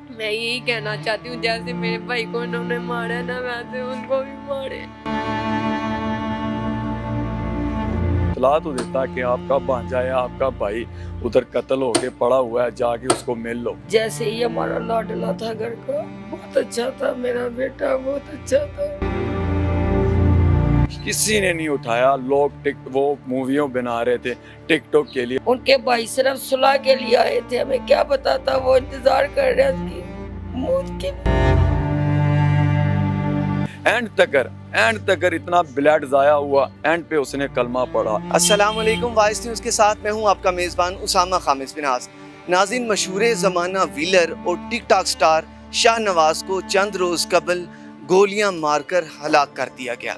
मैं यही कहना चाहती हूँ, जैसे मेरे भाई को उन्होंने मारा ना, वैसे उनको भी मारे। इतला तो देता कि आपका भांजा या आपका भाई उधर कत्ल होके पड़ा हुआ है, जाके उसको मिल लो। जैसे ही हमारा लाडला था घर का, बहुत अच्छा था मेरा बेटा, बहुत अच्छा था। किसी ने नहीं उठाया। लोग वो मूवियों बना रहे थे टिकटॉक के लिए। उनके भाई सिर्फ सुलह के लिए आए थे, हमें क्या पता था वो इंतजार कर रहे उसकी मौत के। एंड तक इतना ब्लड जाया हुआ, एंड पे उसने कलमा पढ़ा। अस्सलाम वालेकुम, वाइस न्यूज़ के साथ मैं हूं आपका मेज़बान उसामा खामिस बिनाज। नाज़रीन, मशहूर ज़माना व्हीलर और टिक टॉक स्टार शाहनवाज को चंद रोज़ कबल गोलियां मारकर हलाक कर दिया गया।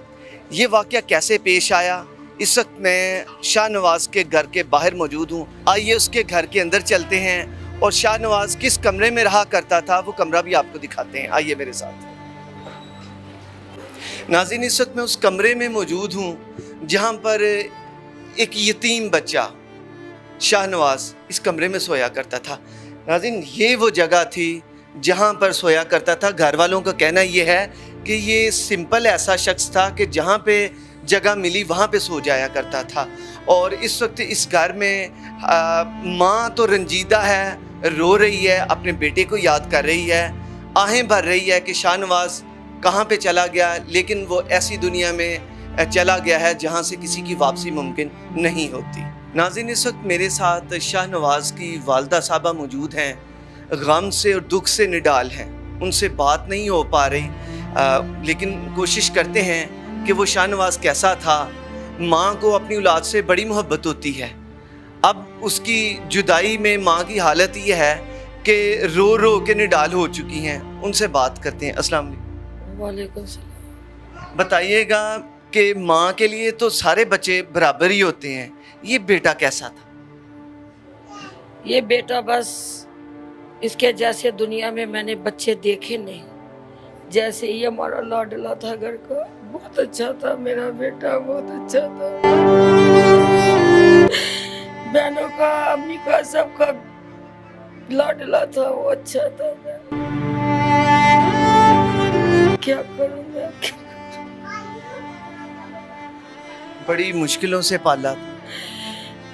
ये वाक़या कैसे पेश आया? इस वक्त मैं शाहनवाज के घर के बाहर मौजूद हूँ। आइए उसके घर के अंदर चलते हैं और शाहनवाज किस कमरे में रहा करता था वो कमरा भी आपको दिखाते हैं। आइए मेरे साथ। नाज़रीन, इस वक्त मैं उस कमरे में मौजूद हूँ जहाँ पर एक यतीम बच्चा शाहनवाज इस कमरे में सोया करता था। नाज़रीन, ये वो जगह थी जहाँ पर सोया करता था। घर वालों का कहना ये है कि ये सिंपल ऐसा शख्स था कि जहाँ पे जगह मिली वहाँ पे सो जाया करता था। और इस वक्त इस घर में माँ तो रंजीदा है, रो रही है, अपने बेटे को याद कर रही है, आहें भर रही है कि शाहनवाज कहाँ पे चला गया। लेकिन वो ऐसी दुनिया में चला गया है जहाँ से किसी की वापसी मुमकिन नहीं होती। नाज़रीन, इस वक्त मेरे साथ शाहनवाज की वालदा साहबा मौजूद हैं, गम से और दुख से निडाल हैं। उनसे बात नहीं हो पा रही, लेकिन कोशिश करते हैं कि वो शाहनवाज कैसा था। माँ को अपनी औलाद से बड़ी मोहब्बत होती है। अब उसकी जुदाई में माँ की हालत ये है कि रो रो के निडाल हो चुकी हैं। उनसे बात करते हैं। अस्सलाम वालेकुम। वालेकुम सलाम। बताइएगा कि माँ के लिए तो सारे बच्चे बराबर ही होते हैं, ये बेटा कैसा था? ये बेटा बस इसके जैसे दुनिया में मैंने बच्चे देखे नहीं। जैसे ही हमारा लाडला था घर का, बहुत अच्छा था मेरा बेटा, बहुत अच्छा था। बहनों का, अम्मी का, सबका लाडला था, वो अच्छा था। क्या करूं मैं? बड़ी मुश्किलों से पाला था।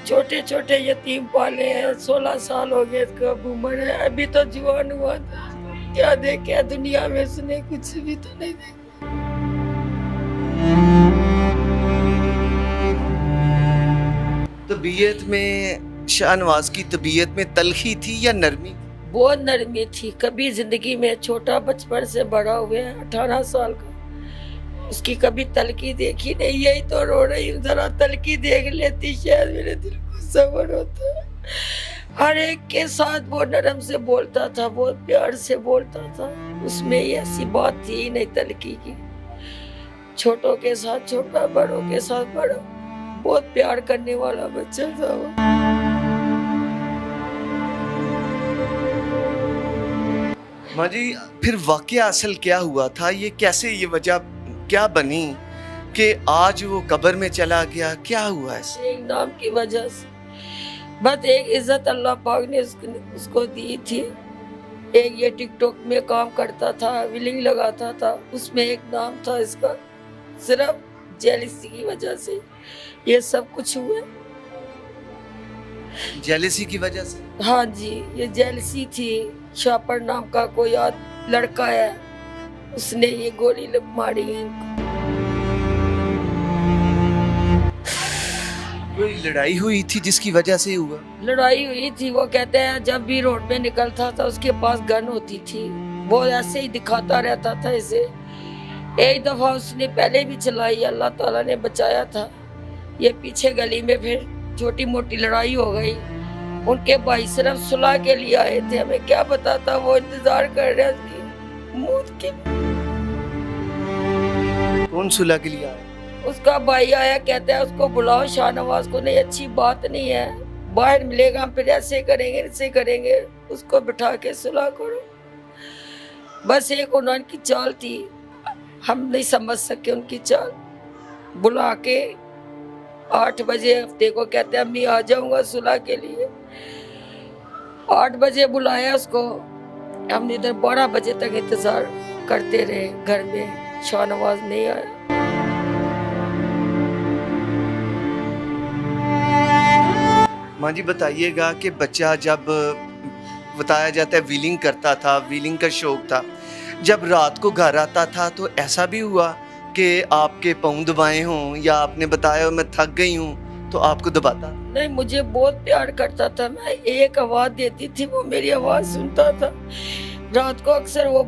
छोटे छोटे यतीम पाले हैं, 16 साल हो गए इसका उम्र है, अभी तो जवान हुआ था। क्या देखा दुनिया में उसने? कुछ भी तो नहीं देखा। तबीयत में शाहनवाज की तबीयत में तलखी थी या नरमी? बहुत नरमी थी। कभी जिंदगी में छोटा बचपन से बड़ा हुए 18 साल का, उसकी कभी तलकी देखी नहीं। यही तो रो रही हूँ, जरा तलकी देख लेती शायद मेरे दिल को सब्र होता। हर एक के साथ वो नरम से बोलता था, बहुत प्यार से बोलता था। उसमें ये ऐसी बात थी ही नहीं तलकी की। छोटों के साथ छोटा, बड़ों के साथ बड़ा, बहुत प्यार करने वाला बच्चा था वो। माँ जी, फिर वाकया असल क्या हुआ था? ये कैसे, ये वजह क्या बनी कि आज वो कब्र में चला गया? क्या हुआ ऐसे? एक नाम की वजह से, बस एक इज्जत अल्लाह पाक ने उसको दी थी। एक ये टिकटॉक में काम करता था, विलिंग लगाता था, उसमें एक नाम था इसका। सिर्फ जेलिसी की वजह से ये सब कुछ हुआ। जेलसी की वजह से? हाँ जी, ये जेलसी थी। शापर नाम का कोई लड़का है, उसने ये गोली मारी इनको। कोई लड़ाई हुई थी जिसकी वजह से हुआ? लड़ाई हुई थी। वो कहते हैं जब भी रोड पे निकलता था उसके पास गन होती थी, वो ऐसे ही दिखाता रहता था इसे। एक दफा उसने पहले भी चलाई, अल्लाह ताला ने बचाया था। ये पीछे गली में फिर छोटी मोटी लड़ाई हो गई। उनके भाई सिर्फ सुलह के लिए आए थे, हमें क्या पता था वो इंतजार कर रहे उसकी मौत के। कौन सुलह के लिए आया? उसका भाई आया, कहता है उसको बुलाओ शाहनवाज को। नहीं, अच्छी बात नहीं है, बाहर मिलेगा, हम फिर ऐसे करेंगे ऐसे करेंगे, उसको बिठा के सुलह करो। बस एक उनकी चाल थी, हम नहीं समझ सके उनकी चाल। बुला के 8 बजे हफ्ते को कहते हैं अम्मी आ जाऊंगा सुलह के लिए। 8 बजे बुलाया उसको, हम इधर 12 बजे तक इंतजार करते रहे घर में, शाहनवाज नहीं आया। माँ जी बताइएगा कि बच्चा जब बताया जाता है व्हीलिंग करता था, व्हीलिंग का शौक था, जब रात को घर आता था तो ऐसा भी हुआ कि आपके पाँव दबाए हों, या आपने बताया मैं थक गई हूँ तो आपको दबाता? नहीं, मुझे बहुत प्यार करता था। मैं एक आवाज देती थी, वो मेरी आवाज सुनता था। रात को अक्सर वो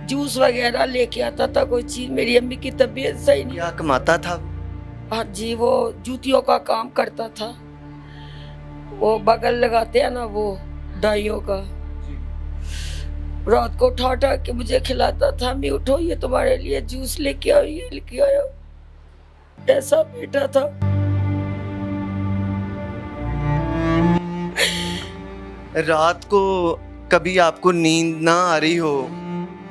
जूस वगैरह लेके आता था, कोई चीज। मेरी अम्मी की तबीयत सही नहीं। क्या कमाता था? हाँ जी, वो जूतियों का काम करता था। वो बगल लगाते हैं ना, वो डाइयों का। रात को उठा उठा के मुझे खिलाता था। मैं उठो, ये तुम्हारे लिए जूस लेके आओ, ये लेके आया। ऐसा बेटा था। रात को कभी आपको नींद ना आ रही हो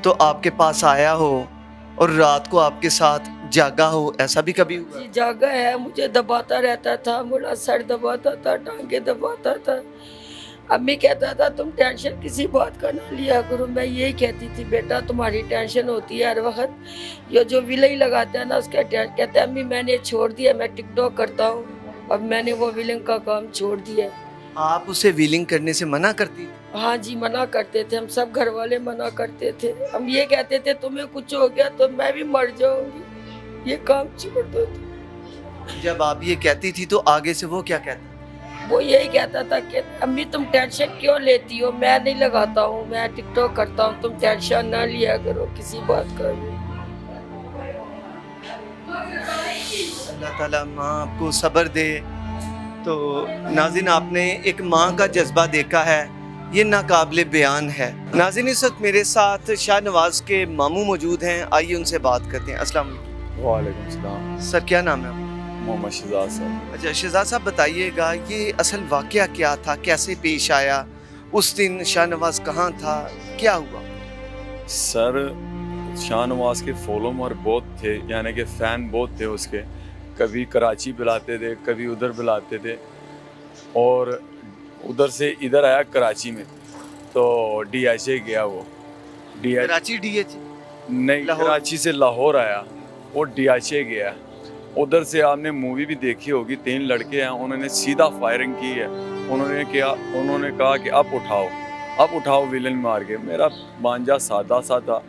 तो आपके पास आया हो और रात को आपके साथ जागा हो, ऐसा भी कभी हुआ? जी जागा है, मुझे दबाता रहता था, मेरा सर दबाता था, टांगे दबाता था। अम्मी कहता था तुम टेंशन किसी बात का ना लिया करो। मैं यही कहती थी, बेटा तुम्हारी टेंशन होती है हर वक्त। ये जो विलई लगाता है ना, उसका कहता है अम्मी मैंने छोड़ दिया, मैं टिकटॉक करता हूँ। अब मैंने वो विलिंग का काम छोड़ दिया। आप उसे व्हीलिंग करने से मना करती? हाँ जी, मना करते थे हम सब, घर वाले मना करते थे। हम ये कहते थे तुम्हें कुछ हो गया तो मैं भी मर जाऊंगी, ये काम छोड़ दो। जब आप ये कहती थी तो आगे से वो क्या कहता? वो यही कहता था कि अम्मी तुम टेंशन क्यों लेती हो, मैं नहीं लगाता हूँ, मैं टिकटॉक करता हूँ, तुम टेंशन ना लिया करो किसी बात का भी। अल्लाह ताला माँ आपको सब्र दे। तो नाज़रीन, आपने एक माँ का जज्बा देखा है, ये नाकाबिले बयान है। नाज़रीन, इस वक्त मेरे साथ शाहनवाज के मामू मौजूद हैं, आइए उनसे बात करते हैं। अस्सलाम वालेकुम। वालेकुम सलाम। सर, क्या नाम है आपका? मोहम्मद शहजाद साहब। अच्छा शहजाद साहब, बताइएगा ये असल वाकया क्या था, कैसे पेश आया? उस दिन शाहनवाज कहाँ था, क्या हुआ? सर, शाहनवाज के फॉलोअर बहुत थे, यानी कि फ़ैन बहुत थे उसके। कभी कराची बुलाते थे, कभी उधर बुलाते थे, और उधर से इधर आया कराची में तो DHA गया। वो कराची DH नहीं, कराची से लाहौर आया, वो DHA गया। उधर से आपने मूवी भी देखी होगी, 3 लड़के हैं, उन्होंने सीधा फायरिंग की है। उन्होंने कहा कि अब उठाओ विलन मार के। मेरा भांजा सादा सा था,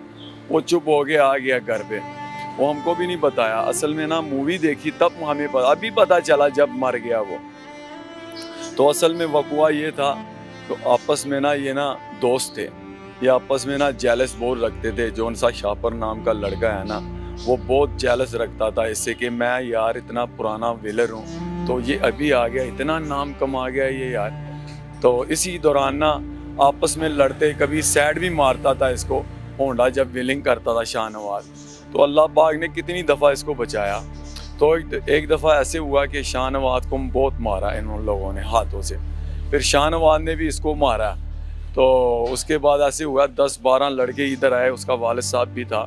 वो चुप हो के आ गया घर पे, वो हमको भी नहीं बताया। असल में ना मूवी देखी तब हमें अभी पता चला जब मर गया वो। तो असल में वक़ुआ ये था, तो आपस में ना ये ना दोस्त थे, ये आपस में ना जेलस बहुत रखते थे। जौन सा शापर नाम का लड़का है ना, वो बहुत जेलस रखता था इससे कि मैं यार इतना पुराना विलर हूँ, तो ये अभी आ गया, इतना नाम कमा गया ये यार। तो इसी दौरान ना आपस में लड़ते, कभी सैड भी मारता था इसको होंडा जब विलिंग करता था शाहनवाज। तो अल्लाह पाक ने कितनी दफ़ा इसको बचाया। तो एक दफ़ा ऐसे हुआ कि शाहनवाज को बहुत मारा इन लोगों ने हाथों से, फिर शाहनवाज ने भी इसको मारा। तो उसके बाद ऐसे हुआ 10-12 लड़के इधर आए, उसका वालिद साहब भी था।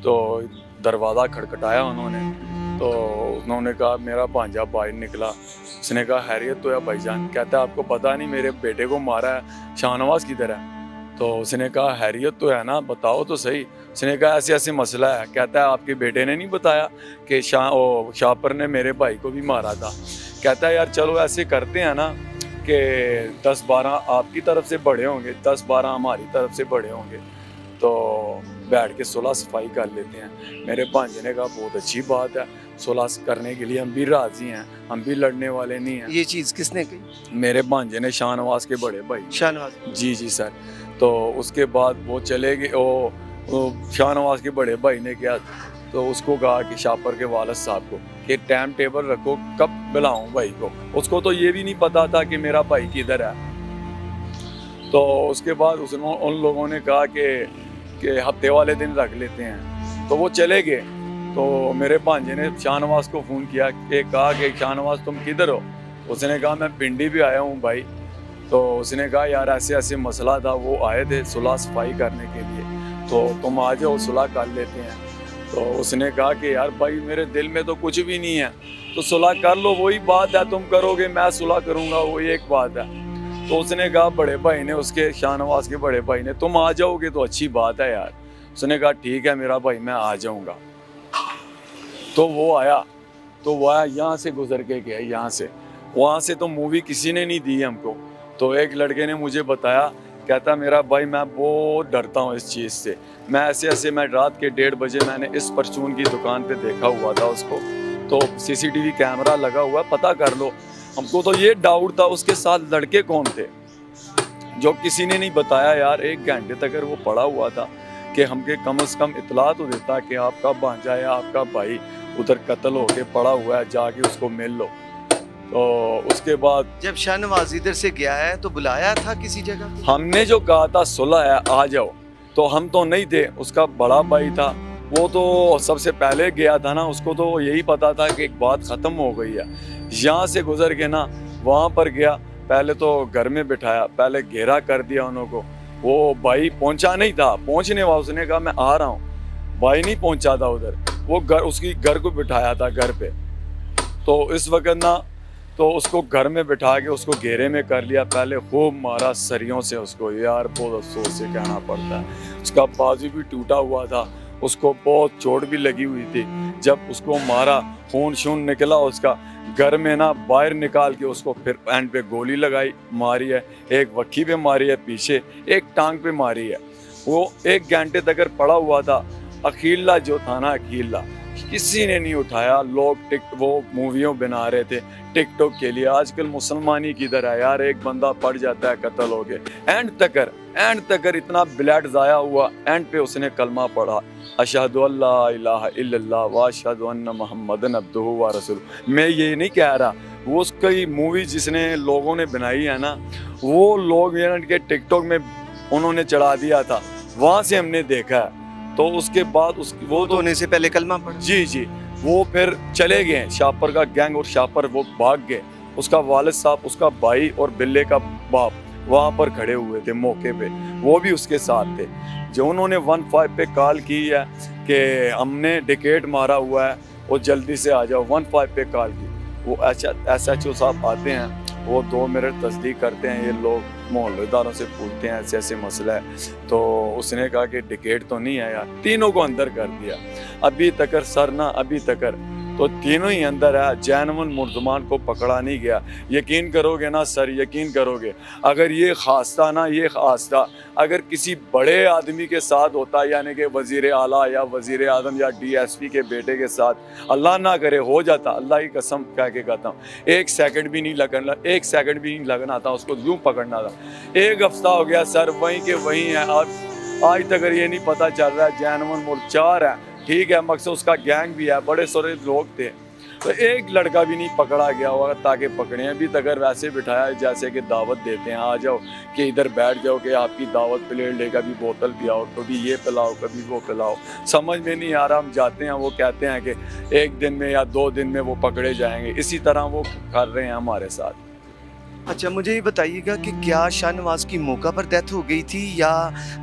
तो दरवाज़ा खटखटाया उन्होंने, तो उन्होंने कहा मेरा भांजा बाहर निकला। उसने कहा हैरियत तो है भाईजान? कहता है आपको पता नहीं मेरे बेटे को मारा है, शाहनवाज किधर है? तो उसने कहा हैरियत तो है ना, बताओ तो सही। उसने कहा ऐसे ऐसे मसला है। कहता है आपके बेटे ने नहीं बताया कि शापर ने मेरे भाई को भी मारा था? कहता है यार चलो ऐसे करते हैं ना कि 10-12 आपकी तरफ से बड़े होंगे, 10-12 हमारी तरफ से बड़े होंगे, तो बैठ के सुलह सफाई कर लेते हैं। मेरे भांजे ने कहा बहुत अच्छी बात है, सुलह करने के लिए हम भी राज़ी हैं, हम भी लड़ने वाले नहीं हैं। ये चीज़ किसने कही? मेरे भांजे ने, शाहनवाज के बड़े भाई। शाहनवाज? जी सर। तो उसके बाद वो चले गए, वो शाहनवाज के बड़े भाई ने क्या, तो उसको कहा कि शापर के वालिद साहब को कि टाइम टेबल रखो कब बुलाऊं भाई को। उसको तो ये भी नहीं पता था कि मेरा भाई किधर है। तो उसके बाद उन लोगों ने कहा कि हफ्ते वाले दिन रख लेते हैं, तो वो चले गए। तो मेरे भांजे ने शाहनवाज को फ़ोन किया कि कहा कि शाहनवाज तुम किधर हो? उसने कहा मैं पिंडी भी आया हूँ भाई। तो उसने कहा यार ऐसे ऐसे मसला था, वो आए थे सुलह सफाई करने के लिए, तो तुम आ जाओ सुलह कर लेते हैं। तो उसने कहा कि यार भाई मेरे दिल में तो कुछ भी नहीं है, तो सुलह कर लो, वही बात है, तुम करोगे मैं सुलह करूँगा, वही एक बात है। तो उसने कहा बड़े भाई ने, उसके शाहनवाज के बड़े भाई ने, तुम आ जाओगे तो अच्छी बात है यार। उसने कहा ठीक है मेरा भाई मैं आ जाऊंगा। तो वो आया, यहाँ से गुजर के गया, यहाँ से। वहाँ से तो मूवी किसी ने नहीं दी हमको। तो एक लड़के ने मुझे बताया, कहता मेरा भाई मैं बहुत डरता हूँ इस चीज़ से। मैं ऐसे मैं रात के 1:30 बजे मैंने इस परचून की दुकान पे देखा हुआ था उसको। तो CCTV कैमरा लगा हुआ, पता कर लो। हमको तो ये डाउट था उसके साथ लड़के कौन थे, जो किसी ने नहीं बताया यार। 1 घंटे तक वो पड़ा हुआ था कि हमके कम से कम इतला तो देता कि आपका भांजा या आपका भाई उधर कत्ल होके पड़ा हुआ है, जाके उसको मिल लो। तो उसके बाद जब शाहनवाज इधर से गया है तो बुलाया था किसी जगह? हमने जो कहा था सुलह है आ जाओ, तो हम तो नहीं थे। उसका बड़ा भाई था, वो तो सबसे पहले गया था ना, उसको तो यही पता था कि एक बात ख़त्म हो गई है। यहाँ से गुजर के ना वहाँ पर गया, पहले तो घर में बिठाया, पहले घेरा कर दिया उनको। वो भाई पहुँचा नहीं था, पहुँचने वाला उसने कहा मैं आ रहा हूँ, भाई नहीं पहुँचा था उधर। वो घर, उसकी घर को बिठाया था घर पे। तो इस वक्त ना तो उसको घर में बिठा के उसको घेरे में कर लिया, पहले खूब मारा सरियों से उसको यार, बहुत अफसोस से कहना पड़ता है। उसका बाजू भी टूटा हुआ था, उसको बहुत चोट भी लगी हुई थी। जब उसको मारा खून शून निकला उसका, घर में ना बाहर निकाल के उसको फिर एंड पे गोली लगाई, मारी है। एक वक्की पे मारी है, पीछे एक टांग पे मारी है। वो 1 घंटे तक पड़ा हुआ था। अकीला जो था ना, अकीला किसी ने नहीं उठाया। लोग वो मूवियों बना रहे थे टिकटॉक के लिए। आजकल मुसलमानी किधर है यार, एक बंदा पड़ जाता है कत्ल हो गए। एंड तकर इतना ब्लड जाया हुआ। एंड पे उसने कलमा पढ़ा, अशहदु अल्ला इलाहा इल्लल्लाह व अशहदु अन्ना मुहम्मदन अब्दुहु व रसूलुहु। मैं ये नहीं कह रहा, वो उसकी मूवी जिसने लोगों ने बनाई है ना, वो लोग यानी कि टिकटॉक में उन्होंने चढ़ा दिया था, वहाँ से हमने देखा है। तो उसके बाद वो तो होने से पहले कलमा पढ़ा? जी वो फिर चले गए शाहपुर का गैंग, और शाहपुर वो भाग गए। उसका वालिद साहब, उसका भाई और बिल्ले का बाप वहाँ पर खड़े हुए थे मौके पे, वो भी उसके साथ थे। जो उन्होंने 15 पे कॉल की है कि हमने डिकेट मारा हुआ है और जल्दी से आ जाओ, 15 पे कॉल की। वो SHO साहब आते हैं, वो 2 मिनट तस्दीक करते हैं। ये लोग मोहल्लेदारों से पूछते हैं ऐसे ऐसे मसला है। तो उसने कहा कि टिकट तो नहीं है यार। तीनों को अंदर कर दिया। अभी तक सर ना, अभी तक तो तीनों ही अंदर है। जैनवन मुर्जमान को पकड़ा नहीं गया। यकीन करोगे ना सर, यकीन करोगे, अगर ये हादसा ना, ये हादसा अगर किसी बड़े आदमी के साथ होता, यानी कि वजीर आला या वजीर आजम या DSP के बेटे के साथ, अल्लाह ना करे हो जाता, अल्लाह की कसम कह के कहता हूँ, 1 सेकंड भी नहीं लगना था उसको, यूँ पकड़ना था। 1 हफ्ता हो गया सर, वहीं के वहीं है। और आज तक ये नहीं पता चल रहा है। जैनवन मुल्क 4 है, ठीक है, मकसद उसका गैंग भी है, बड़े सारे लोग थे। तो एक लड़का भी नहीं पकड़ा गया होगा ताकि पकड़े। अभी तक वैसे बिठाया जैसे कि दावत देते हैं, आ जाओ कि इधर बैठ जाओ कि आपकी दावत प्लेट लेकर भी बोतल पिलाओ, कभी ये पिलाओ कभी वो पिलाओ। समझ में नहीं आ रहा। हम जाते हैं, वो कहते हैं कि 1 दिन में या 2 दिन में वो पकड़े जाएंगे। इसी तरह वो कर रहे हैं हमारे साथ। अच्छा, मुझे ये बताइएगा कि क्या शाहनवाज की मौका पर डेथ हो गई थी या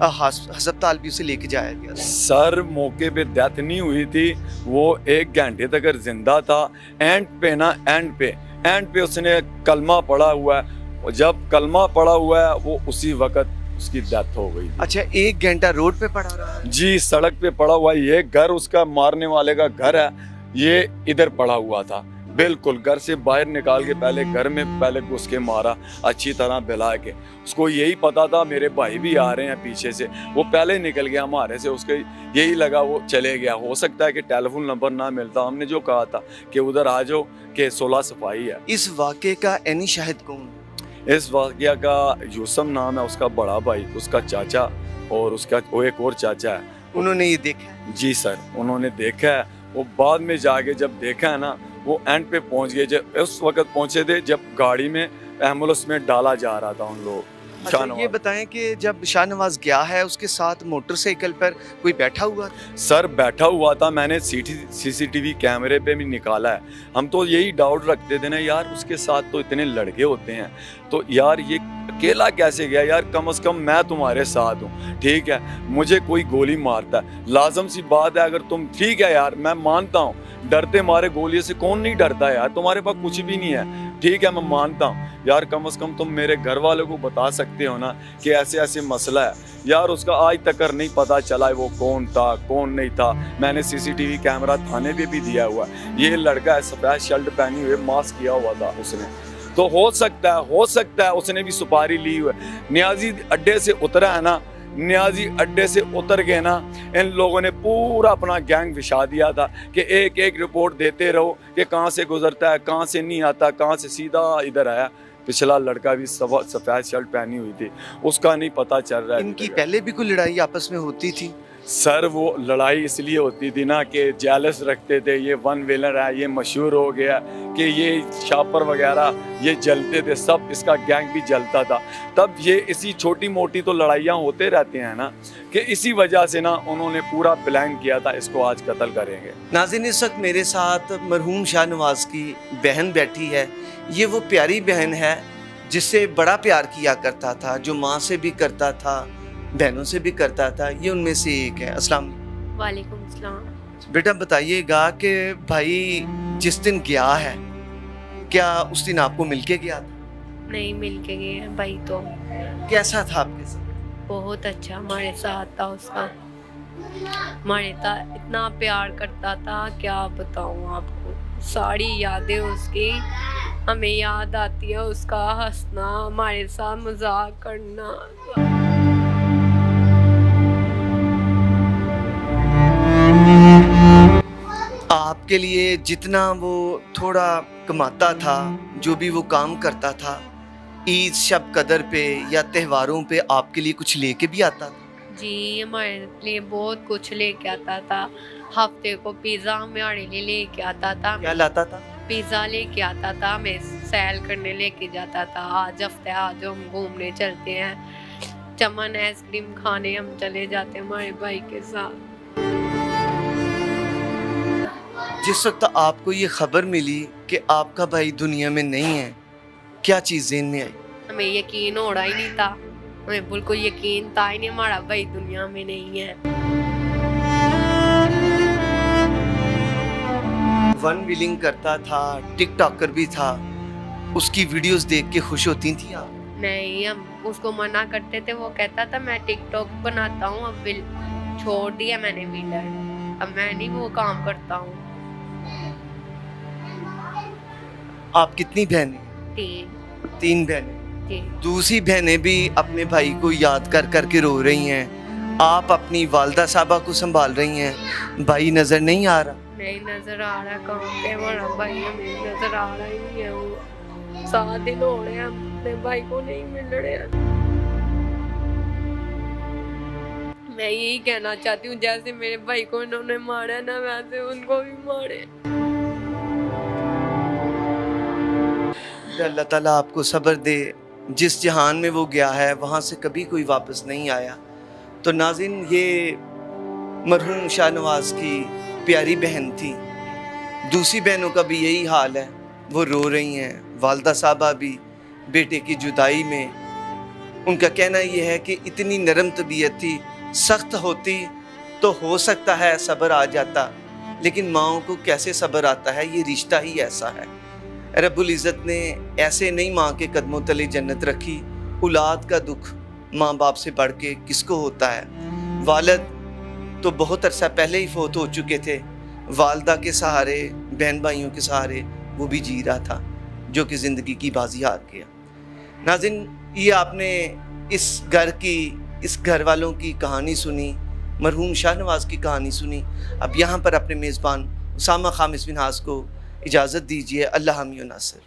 अस्पताल भी उसे लेके जाया गया? सर मौके पे डेथ नहीं हुई थी, वो 1 घंटे तक जिंदा था। एंड पे उसने कलमा पढ़ा हुआ है। जब कलमा पढ़ा हुआ है वो उसी वक्त उसकी डेथ हो गई। अच्छा, 1 घंटा रोड पे पड़ा रहा है? जी, सड़क पे पड़ा हुआ है। ये घर उसका मारने वाले का घर है, ये इधर पड़ा हुआ था। बिल्कुल घर से बाहर निकाल के पहले घर में पहले घुस के मारा, अच्छी तरह बिला के। उसको यही पता था मेरे भाई भी आ रहे हैं पीछे से, वो पहले निकल गया हमारे से। उसके यही लगा वो चले गया। हो सकता है कि टेलीफोन नंबर ना मिलता। हमने जो कहा था कि उधर आ जाओ कि 16 सफाई है। इस वाक़े का एनी शाहिद कौन? इस वाक़या का यूसुफ नाम है उसका बड़ा भाई, उसका चाचा, और उसका वो एक और चाचा है। उन्होंने ये देखा? जी सर, उन्होंने देखा है। वो बाद में जाके जब देखा है ना, वो एंड पे पहुंच गए। जब उस वक्त पहुंचे थे जब गाड़ी में एम्बुलेंस में डाला जा रहा था उन लोग। अच्छा, ये बताएं कि जब शाहनवाज गया है उसके साथ मोटरसाइकिल पर कोई बैठा हुआ था? सर बैठा हुआ था, मैंने CCTV कैमरे पे भी निकाला है। हम तो यही डाउट रखते थे ना यार, उसके साथ तो इतने लड़के होते हैं, तो यार ये अकेला कैसे गया यार? कम से कम मैं तुम्हारे साथ हूँ, ठीक है, मुझे कोई गोली मारता है, लाजम सी बात है। अगर तुम ठीक है यार, मैं मानता हूँ डरते मारे गोली से कौन नहीं डरता यार, तुम्हारे पास कुछ भी नहीं है, ठीक है, मैं मानता हूँ यार, कम से कम तुम मेरे घर वालों को बता सकते हो ना कि ऐसे ऐसे मसला है। यार उसका आज तक नहीं पता चला वो कौन था कौन नहीं था। मैंने सीसीटीवी कैमरा थाने पे भी दिया हुआ है। ये लड़का है, सफ़ेद शर्ट पहनी हुई, मास्क किया हुआ था उसने, तो हो सकता है उसने भी सुपारी ली हुई है। नियाजी अड्डे से उतरा है ना, नियाजी अड्डे से उतर गए ना, इन लोगों ने पूरा अपना गैंग बिछा दिया था कि एक एक रिपोर्ट देते रहो कि कहाँ से गुजरता है, कहाँ से नहीं आता, कहाँ से सीधा इधर आया। पिछला लड़का भी सफ़ेद शर्ट पहनी हुई थी, उसका नहीं पता चल रहा है। इनकी पहले भी कोई लड़ाई आपस में होती थी? सर वो लड़ाई इसलिए होती थी ना कि जेलस रखते थे, ये वन व्हीलर है, ये मशहूर हो गया कि ये शापर वगैरह ये जलते थे, सब इसका गैंग भी जलता था। तब ये इसी छोटी मोटी तो लड़ाइयाँ होते रहते हैं ना, कि इसी वजह से ना उन्होंने पूरा प्लान किया था इसको आज कत्ल करेंगे। नाज़रीन, इस वक्त मेरे साथ मरहूम शाहनवाज की बहन बैठी है। ये वो प्यारी बहन है जिससे बड़ा प्यार किया करता था, जो माँ से भी करता था, बहनों से भी करता था। ये उनमें से एक है। अस्सलाम वालेकुम अस्सलाम। बेटा बताइएगा कि भाई जिस दिन गया है, क्या उस दिन आपको मिलके गया था? नहीं मिल के गए हैं भाई, तो कैसा था आपके साथ? बहुत अच्छा हमारे साथ था उसका, हमारे साथ इतना प्यार करता था, क्या बताऊँ आपको। सारी यादें उसकी हमें याद आती है, उसका हंसना, हमारे साथ मजाक करना। आपके लिए जितना वो थोड़ा कमाता था, जो भी वो काम करता था, ईद शब कदर पे या त्योहारों पे आपके लिए कुछ लेके भी आता था? जी, हमारे लिए बहुत कुछ लेके आता था। हफ्ते को पिज़्ज़ा हमारे लिए लेके आता था। क्या लाता था? पिज़्ज़ा लेके आता था, हमें सैर करने लेके जाता था। आज हफ्ते आज हम घूमने चलते हैं, चमन आइसक्रीम खाने हम चले जाते हैं हमारे भाई के साथ। जिस वक्त आपको ये खबर मिली कि आपका भाई दुनिया में नहीं है, क्या चीज़ ज़हन में आई? हमें यकीन हो रहा ही नहीं था, हमें बिल्कुल यकीन था ही नहीं हमारा भाई दुनिया में नहीं है। वन व्हीलिंग करता था, टिकटॉकर भी था, उसकी वीडियोस देख के खुश होती थी आप? नहीं, हम उसको मना करते थे, वो कहता था मैं टिकटॉक बनाता हूँ, अब छोड़ दिया मैंने व्हीलर, अब मैं नहीं वो काम करता हूँ। आप कितनी बहनें? 3 बहनें। जी। दूसरी बहनें भी अपने भाई को याद कर कर के रो रही हैं। आप अपनी वालदा साहबा को संभाल रही हैं, भाई नज़र नहीं आ रहा? नहीं नजर आ रहा, कहाँ पे हमारा भाई, हमें नजर आ रहा ही नहीं है। वो 7 दिन हो रहे हैं हम अपने भाई को नहीं मिल रहे हैं। मैं यही कहना चाहती हूँ, जैसे मेरे भाई को इन्होंने मारा ना, वैसे उनको भी मारे। अल्लाह ताला आपको सब्र दे। जिस जहान में वो गया है वहाँ से कभी कोई वापस नहीं आया। तो नाज़रीन, ये मरहूम शाहनवाज की प्यारी बहन थी। दूसरी बहनों का भी यही हाल है, वो रो रही हैं। वालदा साहबा भी बेटे की जुदाई में, उनका कहना ये है कि इतनी नरम तबीयत थी, सख्त होती तो हो सकता है सब्र आ जाता, लेकिन माओं को कैसे सब्र आता है, ये रिश्ता ही ऐसा है। रब्बुल इज़्ज़त ने ऐसे नहीं माँ के कदमों तले जन्नत रखी। औलाद का दुख माँ बाप से बढ़ के किसको होता है। वालिद तो बहुत अरसा पहले ही फौत हो चुके थे, वालदा के सहारे, बहन भाइयों के सहारे वो भी जी रहा था, जो कि ज़िंदगी की बाजी हार गया। नाज़रीन, ये आपने इस घर वालों की कहानी सुनी, मरहूम शाहनवाज की कहानी सुनी। अब यहाँ पर अपने मेज़बान उसामा खामिस मिन्हाज को इजाज़त दीजिए। अल्लाह हामी व नासिर।